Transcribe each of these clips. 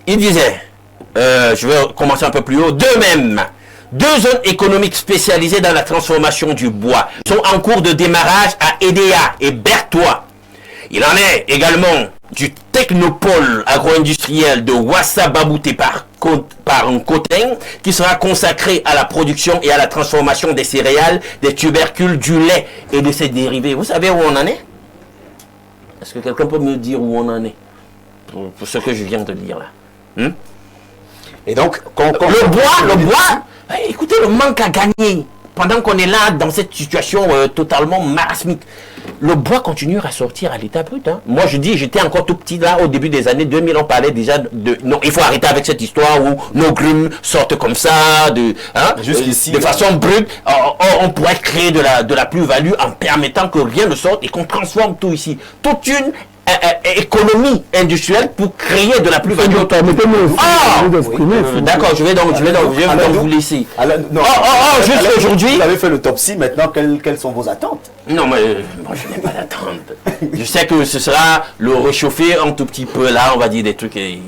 Il disait, je vais commencer un peu plus haut, de même, 2 zones économiques spécialisées dans la transformation du bois sont en cours de démarrage à Edea et Berthois. Il en est également du technopôle agro-industriel de Ouassa-Babouté par Cotin, qui sera consacré à la production et à la transformation des céréales, des tubercules, du lait et de ses dérivés. Vous savez où on en est? Est-ce que quelqu'un peut me dire où on en est pour ce que je viens de dire là? Et donc, le bois, écoutez, le manque à gagner. Pendant qu'on est là, dans cette situation totalement marasmique, le bois continue à sortir à l'état brut. Hein. Moi, je dis, j'étais encore tout petit là, au début des années 2000, on parlait déjà de... Non, il faut arrêter avec cette histoire où nos grumes sortent comme ça, de façon brute. On pourrait créer de la plus-value en permettant que rien ne sorte et qu'on transforme tout ici. Toute une économie industrielle pour créer de la plus-value. D'accord, je vais donc vous laisser. Juste aujourd'hui, vous avez fait l'autopsie, maintenant quelles sont vos attentes? Non, mais moi je n'ai pas d'attente. Je sais que ce sera le réchauffer un tout petit peu là, on va dire des trucs et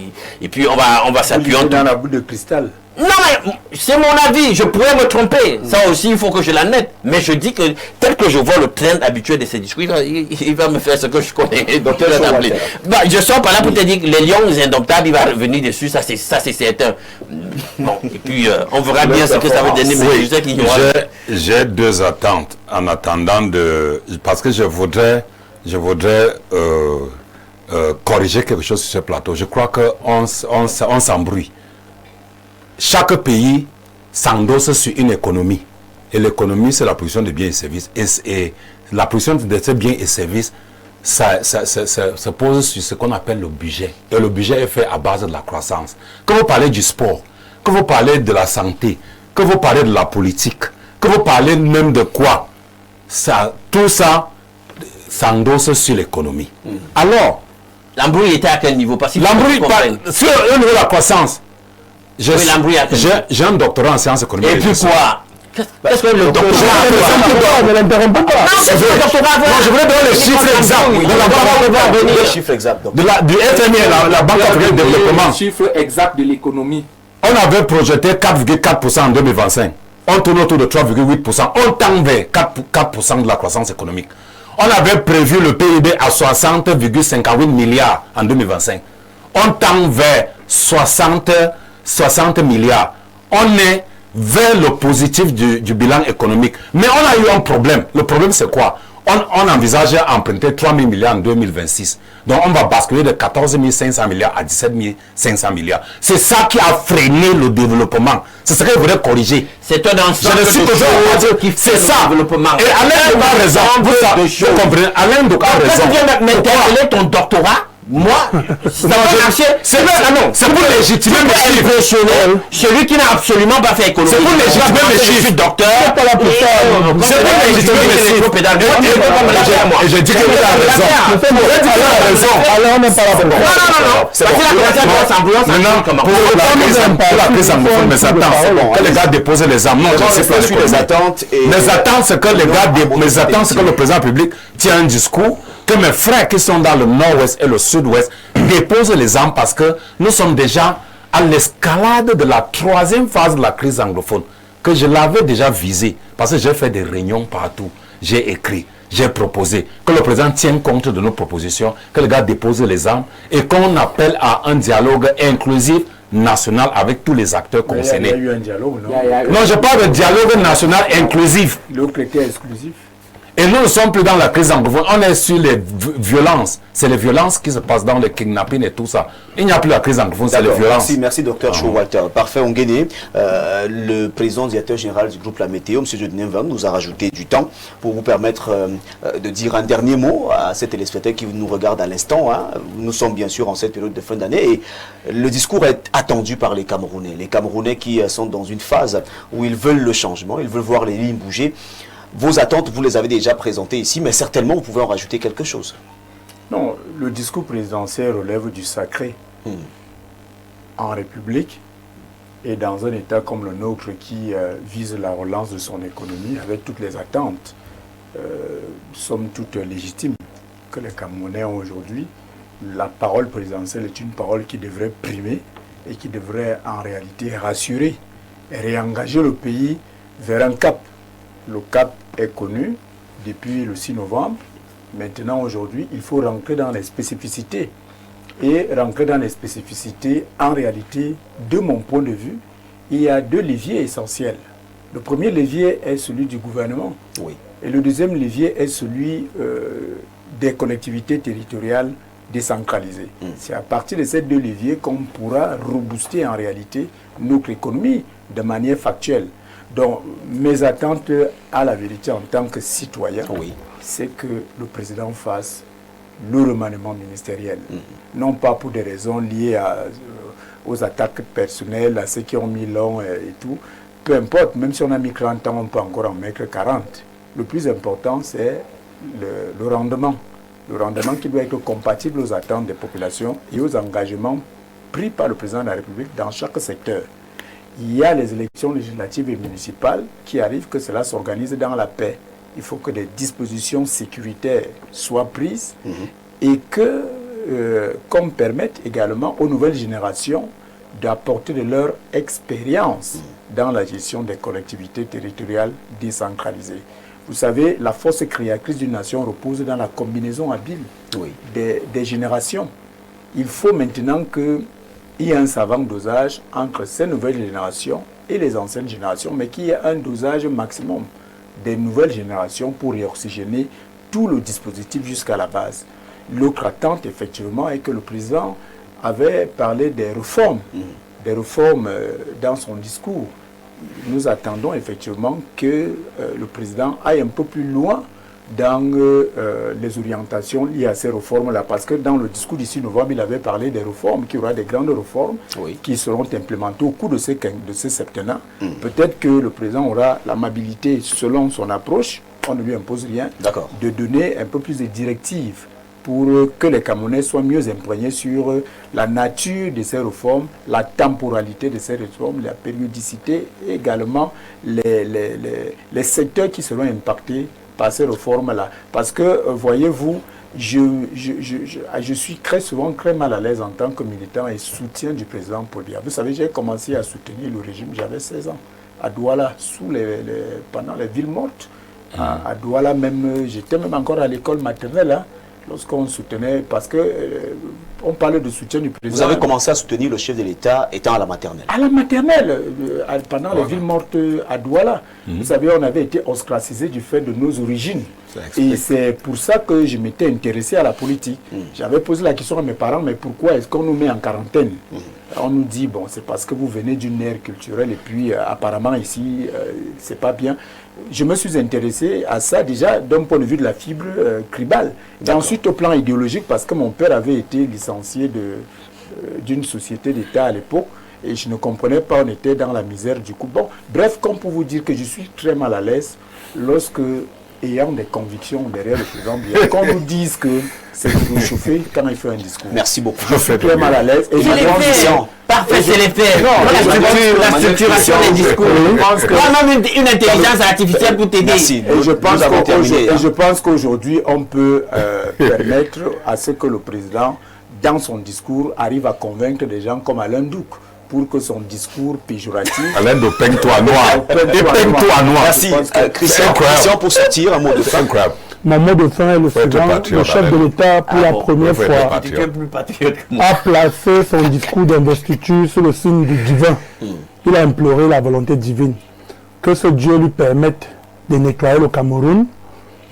puis on va s'appuyer dans la boule de cristal. Non, mais c'est mon avis, je pourrais me tromper. Ça aussi, il faut que je l'admette. Mais je dis que, tel que je vois le train habituel de ces discours, il va me faire ce que je connais. Donc, je sors par là pour te dire que les lions indomptables, il va revenir dessus, ça c'est certain. Bon, et puis, on verra bien ce que ça va donner. Mais je sais qu'il y aura... J'ai 2 attentes en attendant de... Parce que je voudrais corriger quelque chose sur ce plateau. Je crois qu'on s'embrouille. Chaque pays s'endosse sur une économie. Et l'économie, c'est la production de biens et services. Et la production de ces biens et services, ça se pose sur ce qu'on appelle le budget. Et le budget est fait à base de la croissance. Quand vous parlez du sport, que vous parlez de la santé, que vous parlez de la politique, que vous parlez même de quoi, tout ça s'endosse sur l'économie. Alors, l'embrouille était à quel niveau? L'embrouille, sur le niveau de la croissance. J'ai un doctorat en sciences économiques. Et puis quoi? Qu'est-ce que le doctorat? Ne l'interrompez pas. Je voulais donner les chiffres exacts. Du FMI, la Banque africaine de développement. Les chiffres exacts de l'économie. On avait projeté 4,4% en 2025. On tourne autour de 3,8%. On tend vers 4% de la croissance économique. On avait prévu le PIB à 60,58 milliards en 2025. On tend vers 60 milliards. On est vers le positif du bilan économique. Mais on a eu un problème. Le problème, c'est quoi? On envisage d'emprunter 3 000 milliards en 2026. Donc, on va basculer de 14 500 milliards à 17 500 milliards. C'est ça qui a freiné le développement. C'est ce qu'il faudrait corriger. C'est un ensemble de choses qui fait ça. Développement. Et Alain Doka a raison. Vous comprenez? Alain Doka a raison. Tu viens m'interpeller ton doctorat? Moi, c'est pour légitimer celui qui n'a absolument pas fait économie. C'est pour légitimer mes chiffres. Je suis docteur. C'est pour légitimer mes chiffres. Et je dis que tu as raison. Alors on n'est pas là pour maintenant, pour la crise anglophone, mes attentes, que les gars déposent les armes. Non, je ne sais pas sur les attentes. Mes attentes, c'est que le président public tient un discours, que mes frères qui sont dans le nord-ouest et le sud-ouest déposent les armes parce que nous sommes déjà à l'escalade de la 3e phase de la crise anglophone, que je l'avais déjà visée parce que j'ai fait des réunions partout, j'ai écrit, j'ai proposé que le président tienne compte de nos propositions, que les gars déposent les armes et qu'on appelle à un dialogue inclusif national avec tous les acteurs concernés. Il y a eu un dialogue, non? Non, je parle de dialogue national inclusif. L'autre était exclusif. Et nous ne sommes plus dans la crise anglophone, on est sur les violences. C'est les violences qui se passent dans le kidnapping et tout ça. Il n'y a plus la crise anglophone, c'est les violences. Merci docteur Showalter. Parfait, on gagne. Le président directeur général du groupe La Météo, M. Jodinen Vang, nous a rajouté du temps pour vous permettre de dire un dernier mot à ces téléspectateurs qui nous regardent à l'instant. Hein. Nous sommes bien sûr en cette période de fin d'année et le discours est attendu par les Camerounais. Les Camerounais qui sont dans une phase où ils veulent le changement, ils veulent voir les lignes bouger. Vos attentes, vous les avez déjà présentées ici, mais certainement vous pouvez en rajouter quelque chose. Non, le discours présidentiel relève du sacré. En République et dans un État comme le nôtre qui vise la relance de son économie avec toutes les attentes, somme toute légitimes que les Camerounais ont aujourd'hui, la parole présidentielle est une parole qui devrait primer et qui devrait en réalité rassurer et réengager le pays vers un cap. Le cap est connu depuis le 6 novembre. Maintenant, aujourd'hui, il faut rentrer dans les spécificités. Et rentrer dans les spécificités, en réalité, de mon point de vue, il y a 2 leviers essentiels. Le premier levier est celui du gouvernement. Oui. Et le deuxième levier est celui des collectivités territoriales décentralisées. C'est à partir de ces 2 leviers qu'on pourra rebooster en réalité notre économie de manière factuelle. Donc, mes attentes à la vérité en tant que citoyen, c'est que le président fasse le remaniement ministériel. Non pas pour des raisons liées aux attaques personnelles, à ceux qui ont mis long et tout. Peu importe, même si on a mis 30 ans, on peut encore en mettre 40. Le plus important, c'est le rendement. Le rendement qui doit être compatible aux attentes des populations et aux engagements pris par le président de la République dans chaque secteur. Il y a les élections législatives et municipales qui arrivent, que cela s'organise dans la paix. Il faut que des dispositions sécuritaires soient prises et qu'on permette également aux nouvelles générations d'apporter de leur expérience dans la gestion des collectivités territoriales décentralisées. Vous savez, la force créatrice d'une nation repose dans la combinaison habile des générations. Il faut maintenant qu'il y ait un savant dosage entre ces nouvelles générations et les anciennes générations, mais qu'il y ait un dosage maximum des nouvelles générations pour réoxygéner tout le dispositif jusqu'à la base. L'autre attente, effectivement, est que le président avait parlé des réformes dans son discours. Nous attendons effectivement que le président aille un peu plus loin dans les orientations liées à ces réformes-là, parce que dans le discours du 6 novembre, il avait parlé des réformes, qu'il y aura des grandes réformes qui seront implémentées au cours de ces septennats. Peut-être que le président aura l'amabilité, selon son approche, on ne lui impose rien, de donner un peu plus de directives pour que les Camerounais soient mieux imprégnés sur la nature de ces réformes, la temporalité de ces réformes, la périodicité, et également les secteurs qui seront impactés par ces réformes-là. Parce que, voyez-vous, je suis très souvent très mal à l'aise en tant que militant et soutien du président Paul Biya. Vous savez, j'ai commencé à soutenir le régime, j'avais 16 ans, à Douala, pendant les villes mortes. À Douala, j'étais même encore à l'école maternelle, lorsqu'on soutenait, parce que on parlait de soutien du président. Vous avez commencé à soutenir le chef de l'État étant à la maternelle? À la maternelle, pendant les villes mortes à Douala. Vous savez, on avait été ostracisés du fait de nos origines. Et c'est pour ça que je m'étais intéressé à la politique. J'avais posé la question à mes parents, mais pourquoi est-ce qu'on nous met en quarantaine? On nous dit, bon, c'est parce que vous venez d'une ère culturelle et puis apparemment ici, c'est pas bien. Je me suis intéressé à ça déjà d'un point de vue de la fibre tribale. Et ensuite au plan idéologique, parce que mon père avait été licencié d'une société d'État à l'époque et je ne comprenais pas, on était dans la misère du coup. Bon, bref, comme pour vous dire que je suis très mal à l'aise lorsque, ayant des convictions derrière le président Biya, qu'on nous dise que c'est pour nous chauffer quand il fait un discours. Merci beaucoup. Je suis très mal à l'aise. Et parfait, c'est les faits. La structuration des discours. Pas même une intelligence artificielle pour t'aider. Et je pense qu'aujourd'hui, on peut permettre à ce que le président, dans son discours, arrive à convaincre des gens comme Alain Douk, pour que son discours péjoratif... Alain de peins-toi noir. Peins-toi noir. Merci. Christian, pour sortir, un mot de fin. Mon mot de fin est le suivant. Le chef de l'État, pour la première fois, a placé son discours d'investiture sur le signe du divin. Il a imploré la volonté divine. Que ce Dieu lui permette de nettoyer le Cameroun,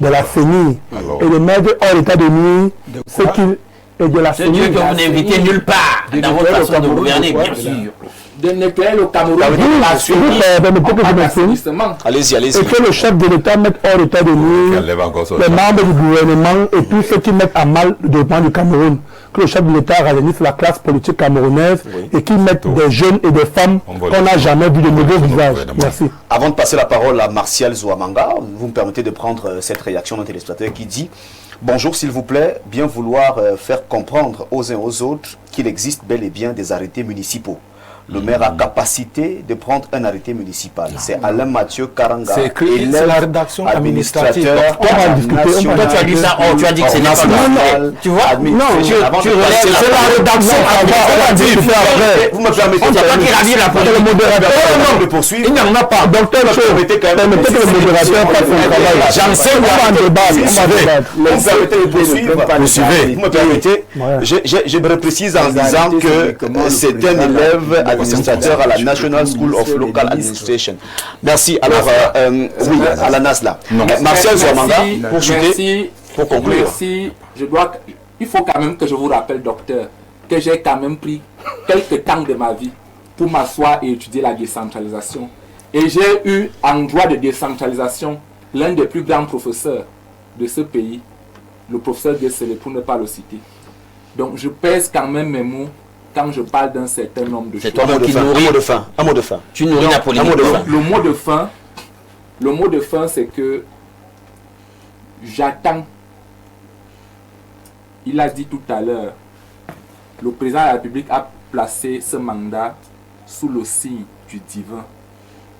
de l'assainir et de mettre hors l'état de nuire ce qu'il... Et de la ce Dieu que vous n'invitez nulle part dans votre façon de gouverner, bien sûr. De nettoyer le Cameroun. Allez-y. Et que le chef de l'État mette hors l'état de nuire les membres du gouvernement et tous ceux qui mettent à mal le développement du Cameroun. Que le chef de l'État rajeunisse la classe politique camerounaise et qu'il mette des jeunes et des femmes qu'on n'a jamais vu de nouveaux visages. Merci. Avant de passer la parole à Martial Zouamanga, vous me permettez de prendre cette réaction d'un téléspectateur qui dit: bonjour, s'il vous plaît, bien vouloir faire comprendre aux uns aux autres qu'il existe bel et bien des arrêtés municipaux. le maire a capacité de prendre un arrêté municipal. C'est Alain Mathieu Karanga. C'est écrit, c'est la rédaction administrative. On va discuter. Toi, tu as dit ça, tu as dit que c'est national. Tu vois? Non, tu relèves. C'est la rédaction administrative. Vous me permettez C'est toi qui ravit la politique. Le modérateur de poursuivre. Il n'y en a pas. Docteur, permettez que le modérateur fasse son travail. J'enseigne On va débattre. Vous me permettez de poursuivre. Vous me permettez. Je me précise en disant que c'est un élève administrateur à la National School of Local Administration. Merci. Alors, oui, à la NASLA. Martial Zouamanga, pour conclure. Merci. Il faut quand même que je vous rappelle, docteur, que j'ai quand même pris quelques temps de ma vie pour m'asseoir et étudier la décentralisation. Et j'ai eu en droit de décentralisation l'un des plus grands professeurs de ce pays, le professeur Gessele, pour ne pas le citer. Donc je pèse quand même mes mots quand je parle d'un certain nombre de choses. C'est toi qui nourris. Un mot de fin. Tu nourris la politique. Le mot de fin, c'est que j'attends. Il a dit tout à l'heure, le président de la République a placé ce mandat sous le signe du divin.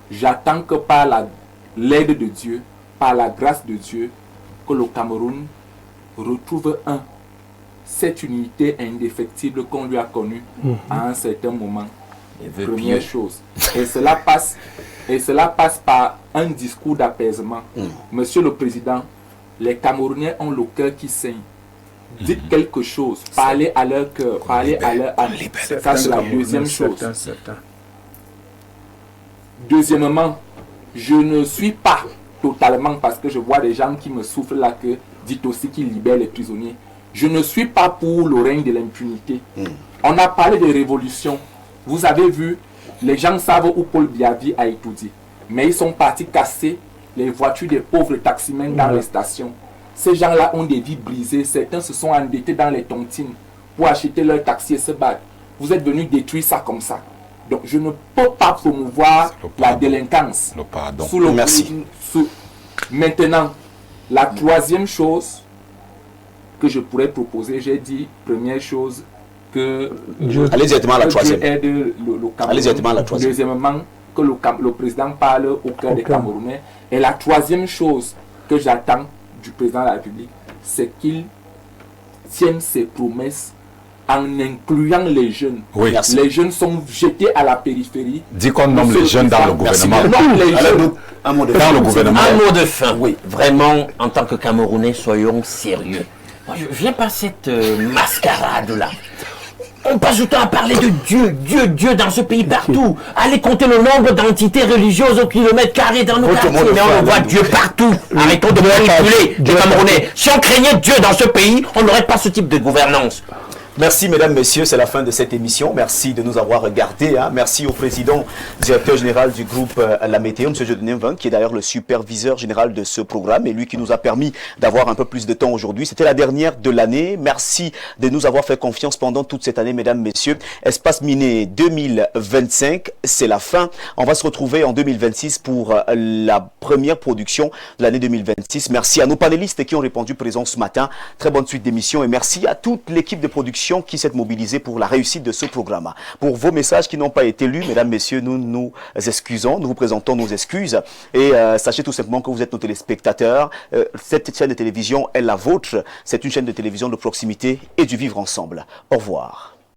J'attends que par l'aide de Dieu, par la grâce de Dieu, que le Cameroun retrouve cette unité indéfectible qu'on lui a connue à un certain moment. Première chose. Et cela passe par un discours d'apaisement. Monsieur le Président, les Camerounais ont le cœur qui saigne. Dites quelque chose, parlez à leur cœur, parlez à leur âme. Ça, c'est la deuxième chose. Deuxièmement, je ne suis pas totalement, parce que je vois des gens qui me soufflent là, que dites aussi qu'ils libèrent les prisonniers. Je ne suis pas pour le règne de l'impunité. On a parlé de révolution. Vous avez vu, les gens savent où Paul Biavi a étudié. Mais ils sont partis casser les voitures des pauvres taximens dans les stations. Ces gens-là ont des vies brisées. Certains se sont endettés dans les tontines pour acheter leur taxi et se battre. Vous êtes venus détruire ça comme ça. Donc je ne peux pas promouvoir la délinquance. Le pardon. Merci. Maintenant, la troisième chose que je pourrais proposer, j'ai dit, première chose, que allez directement à la troisième. Dieu aide le Cameroun. Allez directement à la troisième. Deuxièmement, que le président parle au cœur des Camerounais. Et la troisième chose que j'attends du président de la République, c'est qu'il tienne ses promesses en incluant les jeunes. Oui. Les jeunes sont jetés à la périphérie. Dis qu'on nomme les jeunes dans le gouvernement. Non, les jeunes. Un mot de dans le gouvernement. Un mot de fin. Oui. Vraiment, en tant que Camerounais, soyons sérieux. Moi, je viens pas cette mascarade-là. On passe du temps à parler de Dieu dans ce pays partout. Allez compter le nombre d'entités religieuses au kilomètre carré dans nos quartiers. Mais on voit Dieu partout. Arrêtons de manipuler les Camerounais. Si on craignait Dieu dans ce pays, on n'aurait pas ce type de gouvernance. Merci mesdames, messieurs, c'est la fin de cette émission. Merci de nous avoir regardés. Merci au président, directeur général du groupe La Météo, M. Dieudonné Mveng, qui est d'ailleurs le superviseur général de ce programme et lui qui nous a permis d'avoir un peu plus de temps aujourd'hui. C'était la dernière de l'année. Merci de nous avoir fait confiance pendant toute cette année, mesdames, messieurs. Espace Miné 2025, c'est la fin. On va se retrouver en 2026 pour la première production de l'année 2026. Merci à nos panélistes qui ont répondu présents ce matin. Très bonne suite d'émission et merci à toute l'équipe de production qui s'est mobilisée pour la réussite de ce programme. Pour vos messages qui n'ont pas été lus, mesdames, messieurs, nous nous excusons, nous vous présentons nos excuses et sachez tout simplement que vous êtes nos téléspectateurs. Cette chaîne de télévision est la vôtre. C'est une chaîne de télévision de proximité et du vivre ensemble. Au revoir.